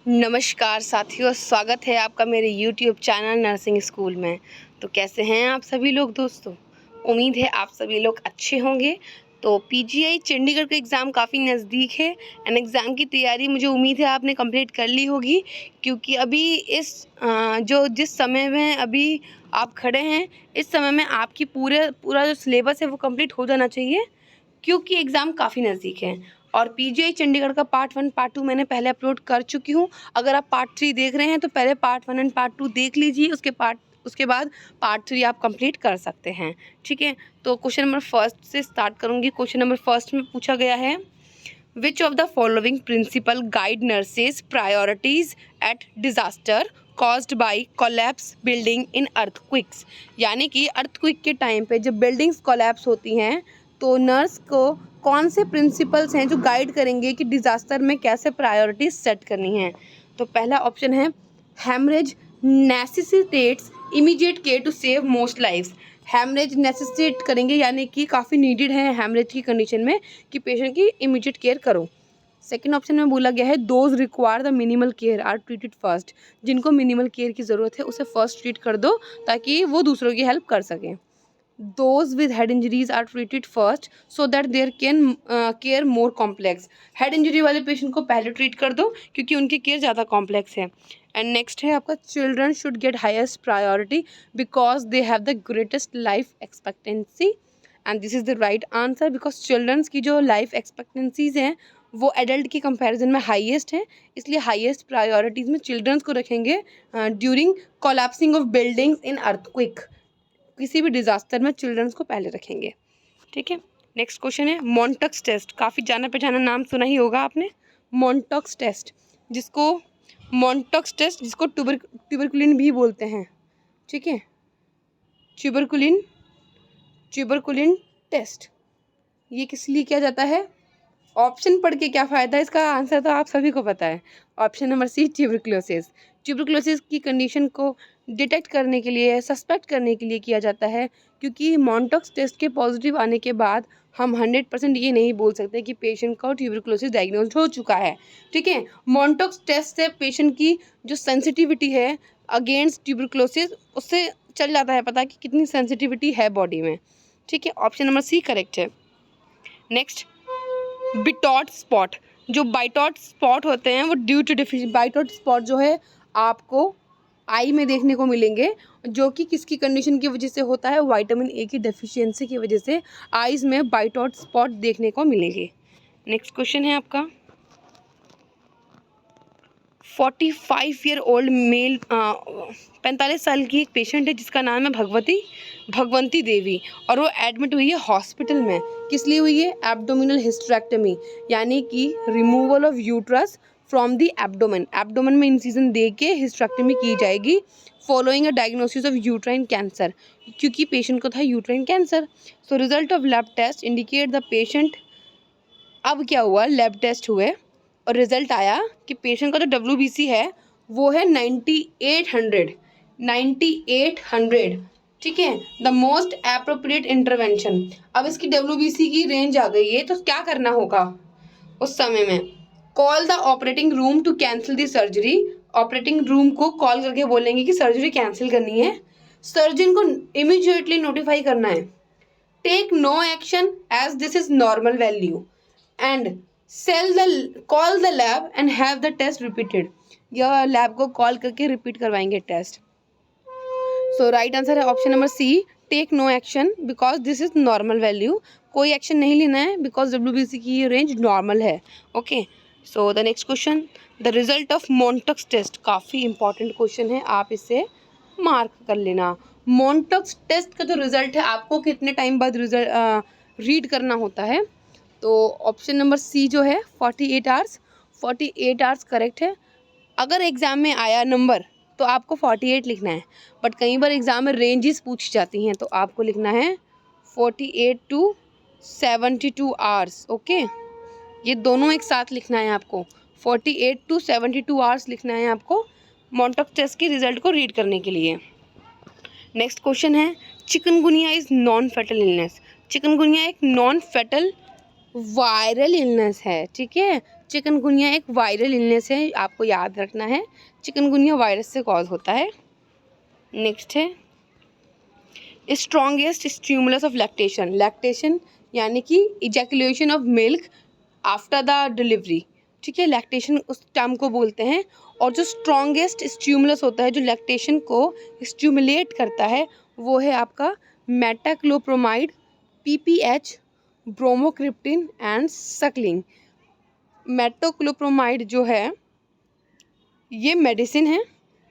नमस्कार साथियों, स्वागत है आपका मेरे YouTube चैनल नर्सिंग स्कूल में। तो कैसे हैं आप सभी लोग दोस्तों? उम्मीद है आप सभी लोग अच्छे होंगे। तो पीजीआई चंडीगढ़ का एग्ज़ाम काफ़ी नज़दीक है एंड एग्ज़ाम की तैयारी मुझे उम्मीद है आपने कंप्लीट कर ली होगी, क्योंकि अभी जिस समय में अभी आप खड़े हैं, इस समय में आपकी पूरा जो सिलेबस है वो कंप्लीट हो जाना चाहिए, क्योंकि एग्ज़ाम काफ़ी नज़दीक है। और पीजीआई चंडीगढ़ का पार्ट 1 पार्ट 2 मैंने पहले अपलोड कर चुकी हूँ। अगर आप पार्ट 3 देख रहे हैं तो पहले पार्ट 1 एंड पार्ट 2 देख लीजिए, उसके बाद पार्ट 3 आप कंप्लीट कर सकते हैं। ठीक है, तो क्वेश्चन नंबर फर्स्ट से स्टार्ट करूँगी। क्वेश्चन नंबर फर्स्ट में पूछा गया है, which of the following principle guide nurses priorities at disaster caused by collapse building in earthquakes. यानी कि अर्थक्विक के टाइम पे जब बिल्डिंग्स कोलैप्स होती हैं तो नर्स को कौन से प्रिंसिपल्स हैं जो गाइड करेंगे कि डिज़ास्टर में कैसे प्रायोरिटीज सेट करनी है। तो पहला ऑप्शन है, haemorrhage necessitates immediate care to save most lives. Haemorrhage necessitate करेंगे यानी कि काफ़ी नीडेड है हैमरेज की कंडीशन में कि पेशेंट की इमीडिएट केयर करो। सेकेंड ऑप्शन में बोला गया है, those require the minimal care are treated first. जिनको मिनिमल केयर की ज़रूरत है उसे फर्स्ट ट्रीट कर दो ताकि वो दूसरों की हेल्प कर सकें। Those with head injuries are treated first so that their care more complex। Head injury वाले पेशेंट को पहले ट्रीट कर दो क्योंकि उनकी केयर ज़्यादा कॉम्प्लेक्स है। एंड नेक्स्ट है आपका, children should get highest priority because they have the greatest life expectancy. And this is the right answer, because childrens की जो लाइफ एक्सपेक्टेंसीज हैं वो एडल्ट की कंपैरिजन में हाईएस्ट है, इसलिए हाईएस्ट प्रायोरिटीज़ में चिल्ड्रंस को रखेंगे during collapsing of buildings in earthquake. किसी भी डिज़ास्टर में चिल्ड्रंस को पहले रखेंगे। ठीक है, नेक्स्ट क्वेश्चन है, मॉन्टक्स टेस्ट। काफ़ी जाना पहचाना नाम सुना ही होगा आपने, मॉन्टक्स टेस्ट, जिसको ट्यूबरकुलिन भी बोलते हैं। ठीक है, ट्यूबरकुलिन टेस्ट ये किस लिए किया जाता है? ऑप्शन पढ़ के क्या फ़ायदा है, इसका आंसर तो आप सभी को पता है। Option number C, tuberculosis. Tuberculosis की कंडीशन को डिटेक्ट करने के लिए, सस्पेक्ट करने के लिए किया जाता है, क्योंकि मॉन्टक्स टेस्ट के पॉजिटिव आने के बाद हम 100% ये नहीं बोल सकते कि पेशेंट को ट्यूबरक्लोसिस डायग्नोज हो चुका है। ठीक है, मॉन्टक्स टेस्ट से पेशेंट की जो सेंसिटिविटी है अगेंस्ट ट्यूबरक्लोसिस, उससे चल जाता है पता कि कितनी सेंसिटिविटी है बॉडी में। ठीक है, ऑप्शन नंबर सी करेक्ट है। Next, Bitot spot. जो बाइटॉट स्पॉट होते हैं वो due to deficiency, Bitot spot जो है आपको आई में देखने को मिलेंगे, जो कि किसकी कंडीशन की वजह से होता है? विटामिन ए की डेफिशिएंसी की वजह से आईज में बाइटॉट स्पॉट देखने को मिलेंगे। नेक्स्ट क्वेश्चन है आपका, 45 ईयर ओल्ड मेल, 45 साल की एक पेशेंट है जिसका नाम है भगवंती देवी, और वो एडमिट हुई है हॉस्पिटल में। किस लिए हुई है? एब्डोमिनल हिस्टेरेक्टमी, यानी कि removal of uterus from the abdomen में इंसिजन दे के हिस्टेरेक्टमी की जाएगी following a diagnosis of uterine cancer, क्योंकि पेशेंट को था uterine cancer. So result of lab test indicate the patient. अब क्या हुआ, लैब टेस्ट हुए और रिजल्ट आया कि पेशेंट का जो WBC है वो है 9800। ठीक है, द मोस्ट एप्रोप्रिएट इंटरवेंशन। अब इसकी WBC की रेंज आ गई है, तो क्या करना होगा उस समय में? Call the operating room to cancel the surgery. Operating room को कॉल करके बोलेंगे कि सर्जरी कैंसिल करनी है। सर्जन को इमीडिएटली नोटिफाई करना है, take no action as this is normal value and call the lab and have the test repeated. यह लैब को कॉल करके रिपीट करवाएंगे टेस्ट। सो राइट आंसर है option number C, take no action because this is normal value. कोई action नहीं लेना है because WBC की ये रेंज नॉर्मल है। Okay, so the next question, the result of Mantoux test. काफ़ी इंपॉर्टेंट क्वेश्चन है, आप इसे मार्क कर लेना। मॉन्टक्स टेस्ट का जो रिजल्ट है आपको कितने टाइम बाद रीड करना होता है? तो ऑप्शन नंबर सी जो है 48 आवर्स, 48 आवर्स करेक्ट है। अगर एग्ज़ाम में आया नंबर तो आपको 48 लिखना है, बट कई बार एग्ज़ाम में रेंजेस पूछी जाती हैं तो आपको लिखना है 48 टू 72 आवर्स। ओके, ये दोनों एक साथ लिखना है आपको, 48 टू 72 आवर्स लिखना है आपको मॉन्टक्स टेस्ट के रिजल्ट को रीड करने के लिए। नेक्स्ट क्वेश्चन है, chikungunya is non fatal illness. Chikungunya एक नॉन फैटल वायरल इलनेस है। ठीक है, चिकनगुनिया एक वायरल इलनेस है, आपको याद रखना है, चिकनगुनिया वायरस से कॉज होता है। नेक्स्ट है strongest stimulus of lactation, lactation यानी कि ejaculation of milk after the delivery, ठीक है, लैक्टेशन उस टर्म को बोलते हैं। और जो स्ट्रॉन्गेस्ट स्टिमुलस होता है जो लैक्टेशन को स्टिमुलेट करता है वो है आपका मेटाक्लोप्रोमाइड, पीपीएच, ब्रोमोक्रिप्टिन एंड सक्लिंग। मेटाक्लोप्रोमाइड जो है ये मेडिसिन है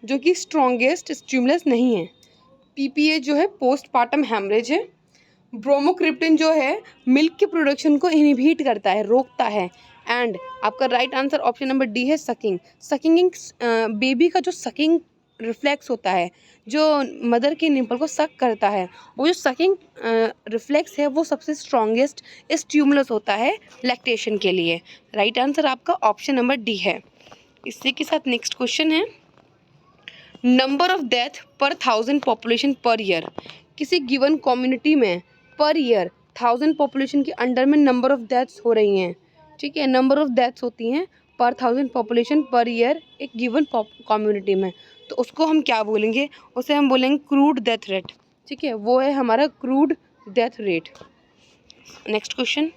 जो कि स्ट्रॉन्गेस्ट स्टिमुलस नहीं है। पीपीए जो है पोस्टपार्टम हेमरेज है। ब्रोमोक्रिप्टिन जो है मिल्क के प्रोडक्शन को इनहिबिट करता है, रोकता है। एंड आपका right answer option number D है सकिंग। सकिंग बेबी का जो सकिंग रिफ्लेक्स होता है, जो मदर के निपल को सक करता है, वो जो सकिंग रिफ्लेक्स है वो सबसे स्ट्रॉन्गेस्ट स्टिमुलस होता है लैक्टेशन के लिए। राइट आंसर आपका ऑप्शन नंबर डी है। इसी के साथ नेक्स्ट क्वेश्चन है नंबर ऑफ डेथ पर 1000 पॉपुलेशन पर ईयर। किसी गिवन कम्युनिटी में पर ईयर 1000 पॉपुलेशन के अंडर में नंबर ऑफ डेथ्स हो रही हैं, ठीक है, नंबर ऑफ डेथ्स होती हैं पर 1000 पॉपुलेशन पर ईयर एक गिवन कम्युनिटी में, तो उसको हम क्या बोलेंगे, उसे हम बोलेंगे क्रूड डेथ रेट, ठीक है, वो है हमारा crude death rate. Next question,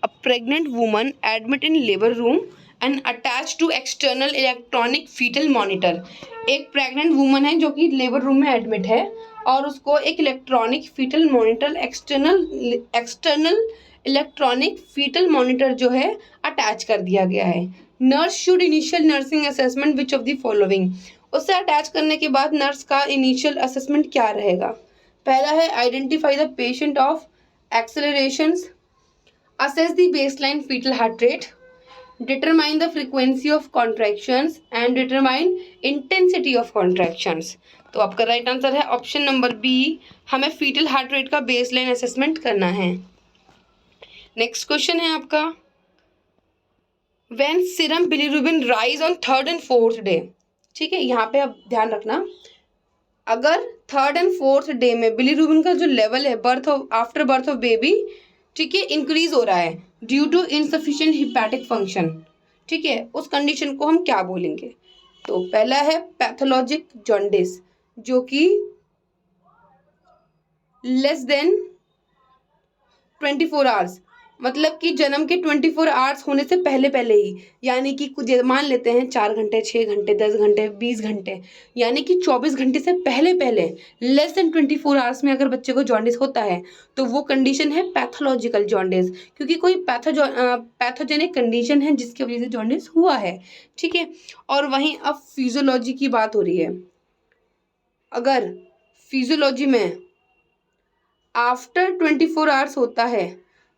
a pregnant woman admit in labour room and attach to external electronic foetal monitor. एक प्रेग्नेंट वुमन है जो कि लेबर रूम में एडमिट है और उसको एक electronic foetal monitor external electronic foetal monitor जो है अटैच कर दिया गया है। Nurse should initial nursing assessment which of the following. उससे अटैच करने के बाद नर्स का इनिशियल असेसमेंट क्या रहेगा। पहला है identify the patient of accelerations, assess the baseline fetal heart rate, determine the frequency of contractions and determine intensity of contractions। तो आपका राइट आंसर है ऑप्शन नंबर बी, हमें फीटल हार्ट रेट का baseline assessment करना है। Next question है आपका when serum bilirubin rise on 3rd and 4th day, ठीक है, यहाँ पे आप ध्यान रखना, अगर 3rd and 4th डे में बिलीरुबिन का जो लेवल है आफ्टर बर्थ ऑफ बेबी, ठीक है, इंक्रीज हो रहा है due to insufficient hepatic function, ठीक है, उस कंडीशन को हम क्या बोलेंगे। तो पहला है पैथोलॉजिक जॉन्डिस जो कि लेस देन 24 आवर्स, मतलब कि जन्म के 24 आवर्स होने से पहले पहले ही, यानी कि कुछ मान लेते हैं 4 घंटे, 6 घंटे, 10 घंटे, 20 घंटे, यानी कि 24 घंटे से पहले पहले लेस देन 24 आवर्स में अगर बच्चे को जॉन्डिस होता है तो वो कंडीशन है पैथोलॉजिकल जॉन्डिस, क्योंकि कोई पैथोजेनिक कंडीशन है जिसकी वजह से जॉन्डिस हुआ है, ठीक है। और वहीं अब फिजियोलॉजी की बात हो रही है, अगर फिजियोलॉजी में आफ्टर 24 आवर्स होता है,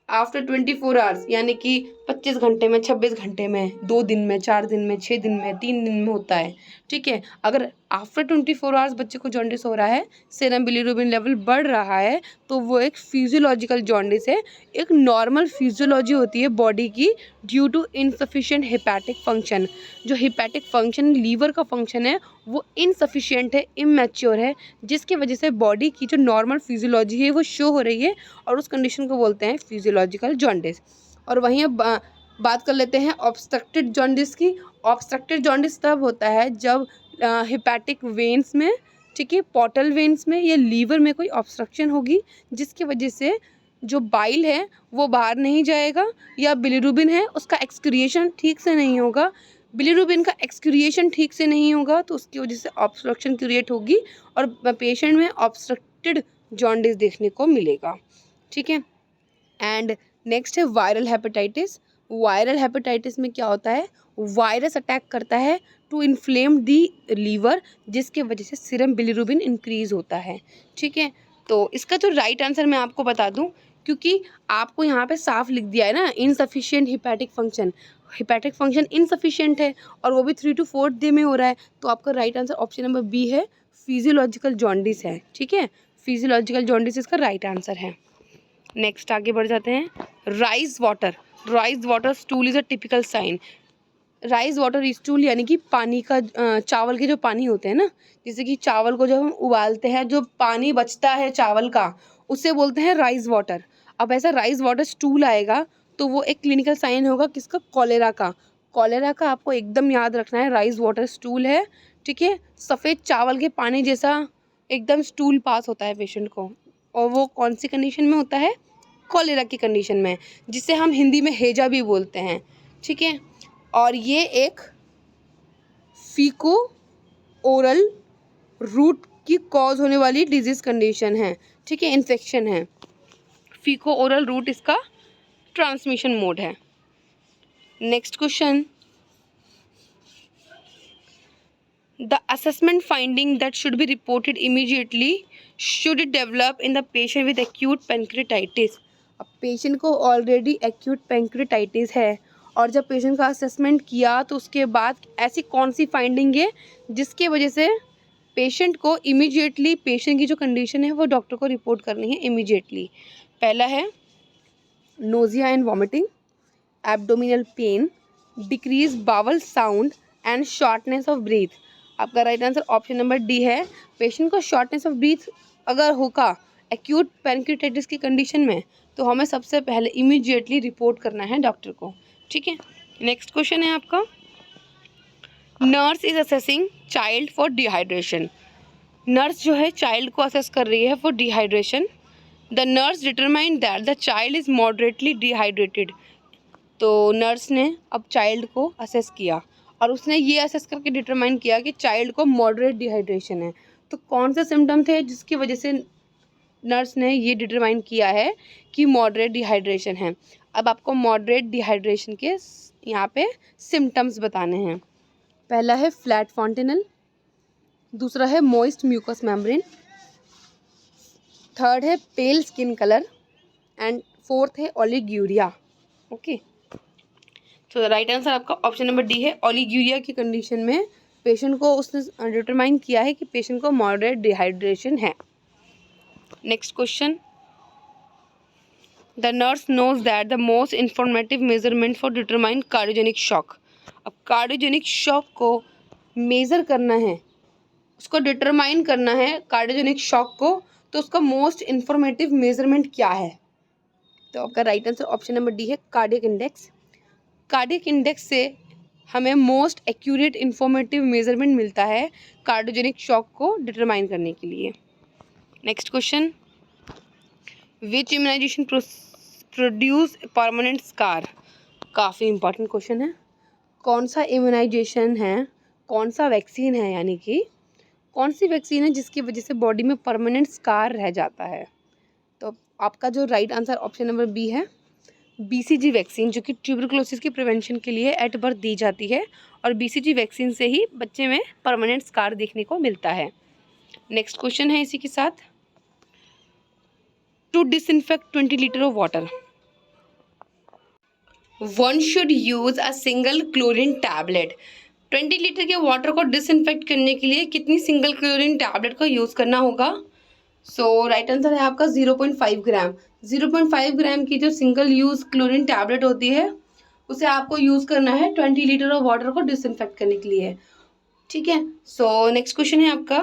आफ्टर 24 आवर्स यानी कि 25 घंटे में, 26 घंटे में, 2 दिन में, 4 दिन में, 6 दिन में, 3 दिन में होता है, ठीक है, अगर आफ्टर 24 आवर्स बच्चे को जॉन्डिस हो रहा है, सीरम बिलीरुबिन लेवल बढ़ रहा है, तो वो एक फिजियोलॉजिकल जॉन्डिस है। एक नॉर्मल फिजियोलॉजी होती है बॉडी की due to insufficient hepatic function. जो हिपैटिक फंक्शन लीवर का फंक्शन है वो इनसफिशिएंट है, इमैच्योर है, जिसकी वजह से बॉडी की जो नॉर्मल फिजियोलॉजी है वो शो हो रही है और उस कंडीशन को बोलते हैं फिजियोलॉजिकल जॉन्डिस। और वहीं अब बात कर लेते हैं ऑब्स्ट्रक्टेड जॉन्डिस की। ऑब्स्ट्रक्टेड जॉन्डिस तब होता है जब हिपैटिक वेन्स में, ठीक है, पोर्टल वेन्स में या लीवर में कोई ऑब्स्ट्रक्शन होगी जिसकी वजह से जो बाइल है वो बाहर नहीं जाएगा, या बिलीरुबिन है उसका एक्सक्रिएशन ठीक से नहीं होगा। बिलीरुबिन का एक्सक्रिएशन ठीक से नहीं होगा तो उसकी वजह से ऑब्स्ट्रक्शन क्रिएट होगी और पेशेंट में ऑब्स्ट्रक्टेड जॉन्डिस देखने को मिलेगा, ठीक है। एंड नेक्स्ट है वायरल हेपेटाइटिस। वायरल हेपेटाइटिस में क्या होता है, वायरस अटैक करता है टू इन्फ्लेम दी लीवर, जिसके वजह से सीरम बिलीरुबिन इंक्रीज होता है, ठीक है। तो इसका जो राइट आंसर मैं आपको बता दूं, क्योंकि आपको यहाँ पे साफ लिख दिया है ना insufficient hepatic function, hepatic function insufficient है और वो भी 3 to 4 डे में हो रहा है, तो आपका right answer option number B है, फिजियोलॉजिकल जॉन्डिस है, ठीक है, फिजियोलॉजिकल जॉन्डिस इसका राइट आंसर है। नेक्स्ट आगे बढ़ जाते हैं, rice water stool is a typical sign. Rice water stool यानी कि पानी का, चावल के जो पानी होते हैं ना, जैसे कि चावल को जब हम उबालते हैं जो पानी बचता है चावल का, उसे बोलते हैं राइस वाटर। अब ऐसा राइस वाटर स्टूल आएगा तो वो एक क्लिनिकल साइन होगा किसका, कॉलेरा का। कॉलेरा का आपको एकदम याद रखना है, राइस वाटर स्टूल है, ठीक है, सफ़ेद चावल के पानी जैसा एकदम स्टूल पास होता है पेशेंट को, और वो कौन सी कंडीशन में होता है, कॉलेरा की कंडीशन में, जिसे हम हिंदी में हैजा भी बोलते हैं, ठीक है। और ये एक फीको ओरल रूट की कॉज होने वाली डिजीज़ कंडीशन है, ठीक है, इन्फेक्शन है। फीको ओरल रूट इसका ट्रांसमिशन मोड है। Next question, the assessment finding that should be reported immediately should it develop in the patient with acute pancreatitis. अब पेशेंट को ऑलरेडी एक्यूट पेंक्रेटाइटिस है, और जब पेशेंट का असेसमेंट किया तो उसके बाद ऐसी कौन सी फाइंडिंग है जिसके वजह से पेशेंट को इमीडिएटली, पेशेंट की जो कंडीशन है वो डॉक्टर को रिपोर्ट करनी है इमीडिएटली। पहला है nausea and vomiting, abdominal pain, decrease bowel sound and shortness of breath. आपका right answer option number D है। पेशेंट को शॉर्टनेस ऑफ ब्रीथ अगर होगा एक्यूट पेंक्रेटाइटिस की कंडीशन में, तो हमें सबसे पहले इमीडिएटली रिपोर्ट करना है डॉक्टर को, ठीक है। नेक्स्ट क्वेश्चन है आपका, nurse is assessing child for dehydration. Nurse जो है चाइल्ड को असेस कर रही है for dehydration. The nurse determine that the child is moderately dehydrated. तो नर्स ने अब चाइल्ड को असेस किया और उसने ये असेस करके डिटरमाइन किया कि चाइल्ड को मॉडरेट डिहाइड्रेशन है। तो कौन से सिम्टम थे जिसकी वजह से नर्स ने ये डिटरमाइन किया है कि मॉडरेट डिहाइड्रेशन है। अब आपको मॉडरेट डिहाइड्रेशन के यहाँ पे सिम्टम्स बताने हैं। पहला है फ्लैट फॉन्टेनल, दूसरा है मॉइस्ट म्यूकस मेम्ब्रेन, थर्ड है pale skin colour and fourth है ओलिग्यूरिया। ओके, तो राइट आंसर आपका ऑप्शन नंबर डी है। ओलिग्यूरिया की कंडीशन में पेशेंट को उसने डिटरमाइन किया है कि पेशेंट को मॉडरेट डिहाइड्रेशन है। Next question, the nurse knows that the most informative measurement for determine cardiogenic shock. अब कार्डियोजेनिक शॉक को मेज़र करना है, उसको डिटरमाइन करना है कार्डियोजेनिक शॉक को, तो उसका मोस्ट इंफॉर्मेटिव मेजरमेंट क्या है। तो आपका right answer option number D है, कार्डियक इंडेक्स। कार्डियक इंडेक्स से हमें मोस्ट एक्यूरेट इंफॉर्मेटिव मेजरमेंट मिलता है कार्डियोजेनिक शॉक को डिटरमाइन करने के लिए। नेक्स्ट क्वेश्चन, विच इम्यूनाइजेशन प्रोड्यूस परमानेंट स्कार। काफ़ी इंपॉर्टेंट क्वेश्चन है। कौन सा इम्यूनाइजेशन है, कौन सा वैक्सीन है, यानी कि कौन सी वैक्सीन है जिसकी वजह से बॉडी में परमानेंट स्कार रह जाता है। तो आपका जो right answer option number B है, बीसीजी वैक्सीन, जो कि ट्यूबरकुलोसिस की प्रिवेंशन के लिए एट बर्थ दी जाती है, और बीसीजी वैक्सीन से ही बच्चे में परमानेंट स्कार देखने को मिलता है। नेक्स्ट क्वेश्चन है इसी के साथ, to disinfect 20 litre of water one should use a single chlorine tablet. 20 litre के वाटर को डिसइंफेक्ट करने के लिए कितनी सिंगल क्लोरीन टैबलेट का यूज़ करना होगा। सो राइट आंसर है आपका 0.5 ग्राम। 0.5 ग्राम की जो सिंगल यूज़ क्लोरीन टैबलेट होती है उसे आपको यूज़ करना है 20 लीटर ऑफ वाटर को डिसइंफेक्ट करने के लिए, ठीक है। सो नेक्स्ट क्वेश्चन है आपका,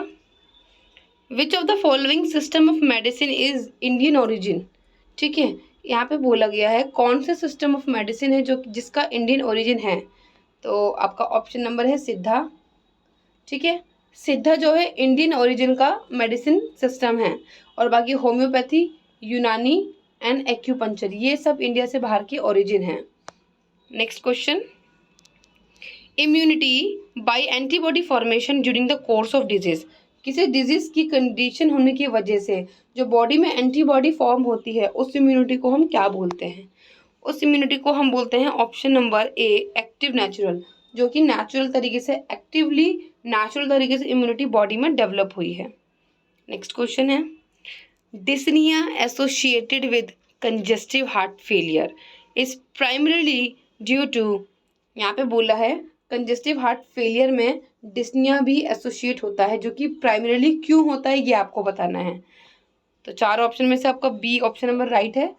विच of the following system of medicine is Indian origin. ठीक है, यहाँ पे बोला गया है कौन से सिस्टम ऑफ मेडिसिन है जो जिसका इंडियन ओरिजिन है। तो आपका ऑप्शन नंबर है सिद्धा, ठीक है। सिद्धा जो है इंडियन ओरिजिन का मेडिसिन सिस्टम है, और बाकी होम्योपैथी, यूनानी एंड एक्यूपंक्चर ये सब इंडिया से बाहर की ओरिजिन है। Next question, immunity bye antibody formation during the course of disease. किसी डिजीज की कंडीशन होने की वजह से जो बॉडी में एंटीबॉडी फॉर्म होती है उस इम्यूनिटी को हम क्या बोलते हैं। उस इम्यूनिटी को हम बोलते हैं option number A active natural, जो कि नेचुरल तरीके से एक्टिवली नेचुरल तरीके से इम्यूनिटी बॉडी में डेवलप हुई है। नेक्स्ट क्वेश्चन है, dyspnoea associated with congestive heart failure is primarily due to. यहाँ पे बोला है कंजेस्टिव हार्ट फेलियर में डिस्निया भी एसोसिएट होता है, जो कि प्राइमरीली क्यों होता है ये आपको बताना है। तो चार ऑप्शन में से आपका बी ऑप्शन नंबर राइट है,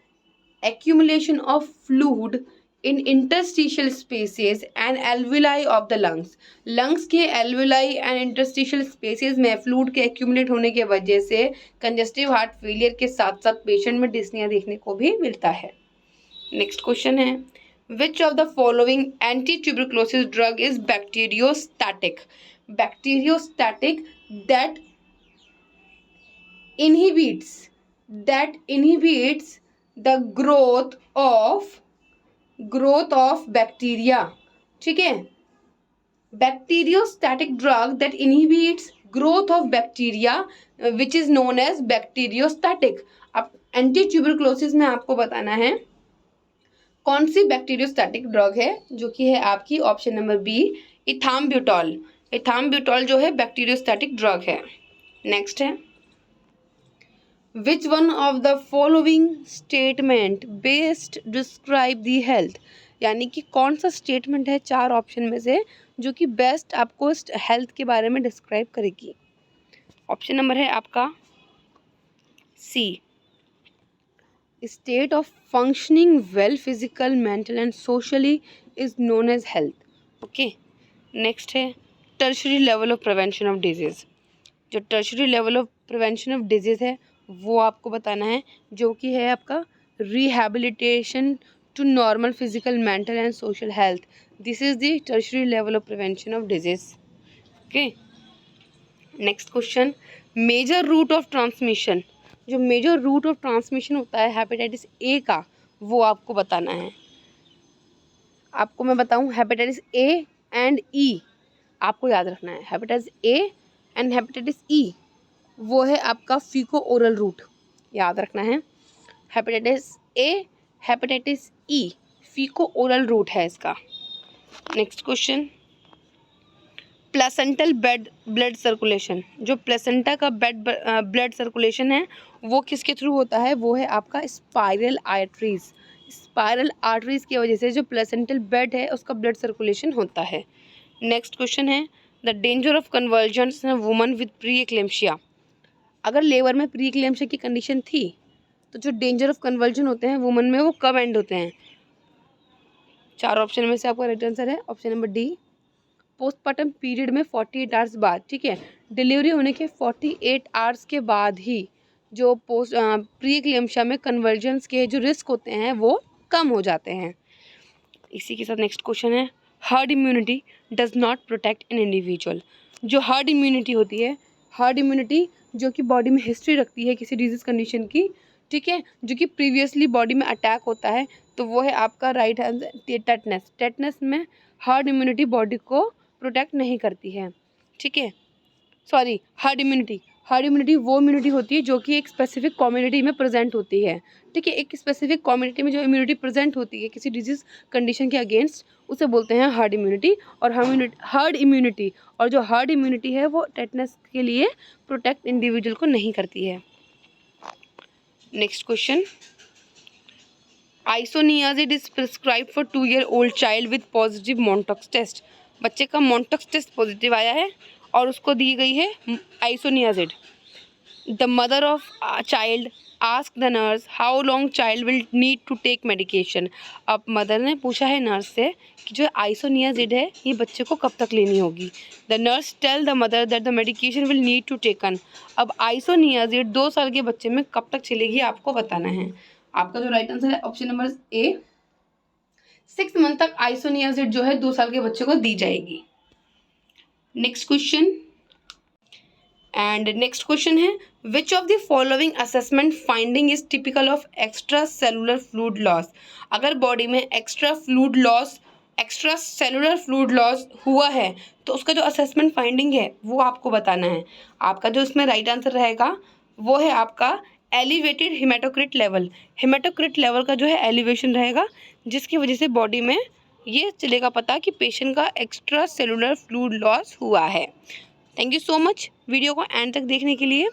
accumulation of fluid in interstitial spaces and alveoli of the lungs। Lungs के alveoli and interstitial spaces में फ्लूइड के accumulate होने के वजह से कंजेस्टिव हार्ट फेलियर के साथ साथ पेशेंट में डिस्निया देखने को भी मिलता है। नेक्स्ट क्वेश्चन है, which of the following anti tuberculosis drug is bacteriostatic? Bacteriostatic that inhibits the growth of bacteria. ठीक है, bacteriostatic drug that inhibits growth of bacteria which is known as bacteriostatic. अब anti tuberculosis में आपको बताना है कौन सी bacteriostatic drug है, जो कि है आपकी option number B, ethambutol. Ethambutol जो है बैक्टीरियोस्टैटिक ड्रग है। नेक्स्ट है, which one of the following statement best describe the health? यानी कि कौन सा स्टेटमेंट है 4 ऑप्शन में से जो कि बेस्ट आपको हेल्थ के बारे में डिस्क्राइब करेगी? ऑप्शन नंबर है आपका C, state of functioning well physical mental and socially is known as health. Okay, next है tertiary level of prevention of disease. जो tertiary level of prevention of disease है वो आपको बताना है, जो कि है आपका rehabilitation to normal physical mental and social health. This is the tertiary level of prevention of disease. Okay, next question, major route of transmission. जो मेजर रूट ऑफ ट्रांसमिशन होता है हेपेटाइटिस ए का, वो आपको बताना है। आपको मैं बताऊं, हेपेटाइटिस ए एंड ई आपको याद रखना है। Hepatitis A and hepatitis E वो है आपका फीको ओरल रूट, याद रखना है। Hepatitis A, hepatitis E, faeco oral route है इसका। Next question, placental blood circulation. जो प्लेसेंटा का ब्लड सर्कुलेशन है वो किसके थ्रू होता है? वो है आपका स्पाइरल आर्टरीज। स्पाइरल आर्टरीज की वजह से जो प्लेसेंटल बेड है उसका ब्लड सर्कुलेशन होता है। नेक्स्ट क्वेश्चन है, the danger of convergence in woman with pre eclampsia. अगर लेबर में प्री एक्लेम्शिया की कंडीशन थी तो जो डेंजर ऑफ कन्वर्जन होते हैं वुमन में वो कब एंड होते हैं? 4 ऑप्शन में से आपका राइट आंसर है option number D, postmortem period में 48 आवर्स बाद। ठीक है, डिलीवरी होने के 48 आवर्स के बाद ही जो प्री एक्लेम्शिया में कन्वर्जेंस के जो रिस्क होते हैं वो कम हो जाते हैं। इसी के साथ नेक्स्ट क्वेश्चन है, herd immunity does not protect an individual. जो हर्ड इम्यूनिटी होती है, हर्ड इम्यूनिटी जो कि बॉडी में हिस्ट्री रखती है किसी डिजीज कंडीशन की, ठीक है, जो कि प्रीवियसली बॉडी में अटैक होता है, तो वो है आपका राइट आंसर टेटनस। टेटनस में हर्ड इम्यूनिटी बॉडी को प्रोटेक्ट नहीं करती है। ठीक है, सॉरी, हर्ड इम्यूनिटी वो इम्यूनिटी होती है जो कि एक स्पेसिफिक कम्युनिटी में प्रेजेंट होती है। ठीक है, एक स्पेसिफिक कम्युनिटी में जो इम्यूनिटी प्रेजेंट होती है किसी डिजीज कंडीशन के अगेंस्ट, उसे बोलते हैं हर्ड इम्यूनिटी। और हर्ड इम्यूनिटी है वो टेटनस के लिए प्रोटेक्ट इंडिविजुअल को नहीं करती है। Next question, isoniazid is prescribe for 2-year-old child with positive Mantoux test. बच्चे का मोंटॉक्स टेस्ट पॉजिटिव आया है और उसको दी गई है isoniazid. The mother of child ask the nurse how long child will need to take medication. अब मदर ने पूछा है नर्स से कि जो आइसोनियाजिड है ये बच्चे को कब तक लेनी होगी। The nurse tell the mother that the medication will need to taken. अब आइसोनियाजिड 2 साल के बच्चे में कब तक चलेगी आपको बताना है। आपका जो राइट आंसर है ऑप्शन नंबर ए, 6 मंथ तक आइसोनियाजिड जो है 2 साल के बच्चे को दी जाएगी। नेक्स्ट क्वेश्चन है, which of the following assessment finding is typical of extra cellular fluid loss. अगर बॉडी में एक्स्ट्रा सेलुलर फ्लूइड लॉस हुआ है तो उसका जो असेसमेंट फाइंडिंग है वो आपको बताना है। आपका जो इसमें राइट आंसर रहेगा वो है आपका elevated haematocrit level. Haematocrit level का जो है एलिवेशन रहेगा, जिसकी वजह से बॉडी में ये चलेगा पता कि पेशेंट का एक्स्ट्रा सेलुलर फ्लूइड लॉस हुआ है। Thank you so much video को एंड तक देखने के लिए।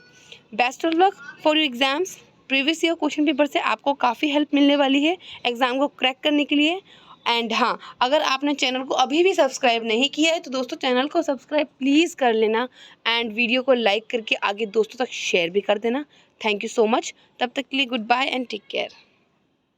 Best of luck for your exams. Previous year question paper से आपको काफ़ी हेल्प मिलने वाली है एग्ज़ाम को क्रैक करने के लिए। एंड हाँ, अगर आपने चैनल को अभी भी सब्सक्राइब नहीं किया है तो दोस्तों चैनल को सब्सक्राइब प्लीज़ कर लेना एंड वीडियो को लाइक करके आगे दोस्तों तक शेयर भी कर देना। Thank you so much. तब तक के लिए goodbye and take care.